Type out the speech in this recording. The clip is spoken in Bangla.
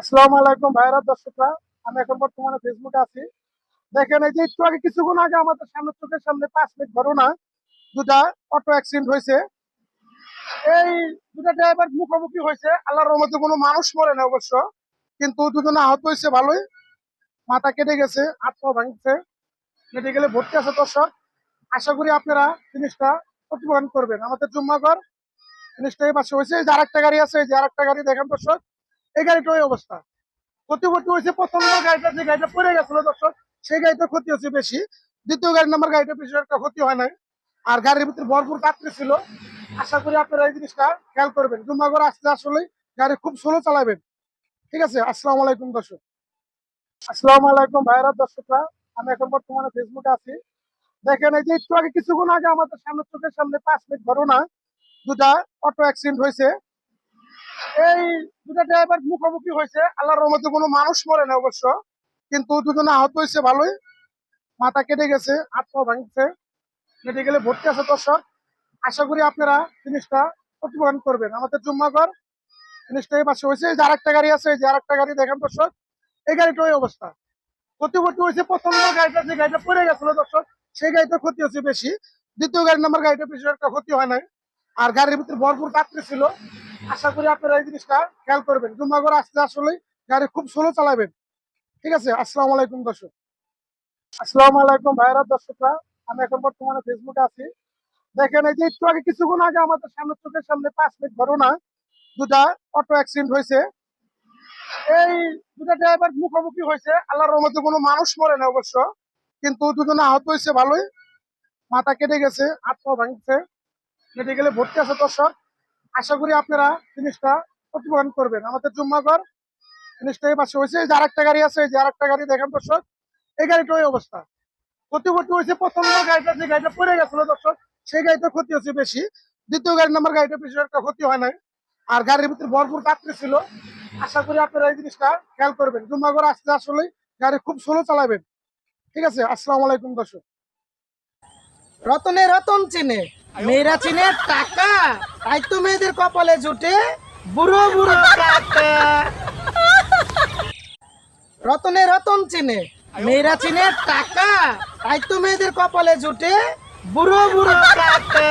আসসালামু আলাইকুম ভাইরা দর্শকরা। আমি এখন বর্তমানে ফেসবুকে আছি। দেখেন, এই যে একটু আগে কিছুক্ষণ আগে আমাদের সামনে চোখের সামনে 5 মিনিট ঘটনা, দুটা অটো অ্যাক্সিডেন্ট হয়েছে। এই দুটা ড্রাইভার মুখোমুখি হয়েছে, আল্লাহর রহমতে কোনো মানুষ মরে না অবশ্য, কিন্তু দুজনে আহত হয়েছে ভালোই। মাথা কেটে গেছে, হাত পা ভাঙছে, মেডিকেলে ভর্তি আছে দর্শক। আশা করি আপনারা জিনিসটা প্রতিপালন করবেন। আমাদের জুম্মাগড় জিনিসটা এই পাশে হয়েছে। এই যে আরেকটা গাড়ি আছে, এই যে আরেকটা গাড়ি দেখেন দর্শক, এই গাড়িটা ওই অবস্থা। ক্ষতি ক্ষতি হয়েছে প্রথম নম্বর গাড়িটা, যে গাড়িটা পড়ে গেছিল দর্শক, সেই গাড়িটার ক্ষতি হচ্ছে বেশি। দ্বিতীয় গাড়ির নাম্বার গাড়িটা বেশি একটা ক্ষতি হয় নাই। আর গাড়ির ভিতরে ভরপুর যাত্রী ছিল। আশা করি আপনারা এই জিনিসটা খেয়াল করবেন। জুম্মাগড় আসতে আসলে গাড়ি খুব স্লো চালাবেন। ঠিক আছে, আসসালামু আলাইকুম দর্শক। আসসালামু আলাইকুম ভাইরা দর্শকরা। আমি এখন বর্তমানে ফেসবুকে আছি। দেখেন, এই যে একটু আগে কিছুক্ষণ আগে আমাদের সামনে চোখের সামনে 5 মিনিট ঘটনা, দুটা অটো অ্যাক্সিডেন্ট হয়েছে। এই দুটা ড্রাইভার মুখোমুখি হয়েছে, আল্লাহর রহমতে কোনো মানুষ মরে না অবশ্য, কিন্তু দুজনে আহত হয়েছে ভালোই। মাথা কেটে গেছে, হাত পা ভাঙছে, মেডিকেলে ভর্তি আছে দর্শক। আশা করি আপনারা জিনিসটা প্রতিপালন করবেন। আমাদের জুম্মাগড় জিনিসটা এই পাশে হয়েছে। এই যে আরেকটা গাড়ি আছে, এই যে আরেকটা গাড়ি দেখেন দর্শক, এই গাড়িটা ওই অবস্থা। ক্ষতি ক্ষতি হয়েছে প্রথম নম্বর গাড়িটা, যে গাড়িটা পড়ে গেছিল দর্শক, সেই গাড়িটার ক্ষতি হচ্ছে বেশি। দ্বিতীয় গাড়ির নাম্বার গাড়িটা বেশি একটা ক্ষতি হয় নাই। আর গাড়ির ভিতরে ভরপুর যাত্রী ছিল। আশা করি আপনারা এই জিনিসটা খেয়াল করবেন। জুম্মাগড় আসতে আসলে গাড়ি খুব স্লো চালাবেন। ঠিক আছে, আসসালামু আলাইকুম দর্শক। আসসালামু আলাইকুম ভাইরা দর্শকরা। আমি এখন বর্তমানে ফেসবুকে আছি। দেখেন, এই যে একটু আগে কিছুক্ষণ আগে আমাদের সামনে চোখের সামনে 5 মিনিট ঘটনা, দুটা অটো অ্যাক্সিডেন্ট হয়েছে। এই দুটা ড্রাইভার মুখোমুখি হয়েছে, আল্লাহর রহমতে কোনো মানুষ মরে না অবশ্য, কিন্তু দুজনে আহত হয়েছে ভালোই। মাথা কেটে গেছে, হাত পা ভাঙছে, মেডিকেলে ভর্তি আছে দর্শক। আশা করি আপনারা জিনিসটা প্রতিপালন করবেন। আমাদের জুম্মাগড় জিনিসটা এই পাশে হয়েছে। এই যে আরেকটা গাড়ি আছে, এই যে আরেকটা গাড়ি দেখেন দর্শক, এই গাড়িটা ওই অবস্থা। ক্ষতি ক্ষতি হয়েছে প্রথম নম্বর গাড়িটা, যে গাড়িটা পড়ে গেছিল দর্শক, সেই গাড়িটার ক্ষতি হচ্ছে বেশি। দ্বিতীয় গাড়ির নাম্বার গাড়িটা বেশি একটা ক্ষতি হয় নাই। আর গাড়ির ভিতরে ভরপুর যাত্রী ছিল। আশা করি আপনারা এই জিনিসটা খেয়াল করবেন। জুম্মাগড় আসতে আসলে গাড়ি খুব স্লো চালাবেন। ঠিক আছে, আসসালামু আলাইকুম দর্শক। রতনে রতন চিনে, মেয়েরা চিনে টাকা, তাই তো মেয়েদের কপালে জুটে বুড়ো বুড়ো কাকা। রতনে রতন চিনে, মেয়েরা চিনে টাকা, তাই তো মেয়েদের কপালে জুটে বুড়ো বুড়ো কাকা।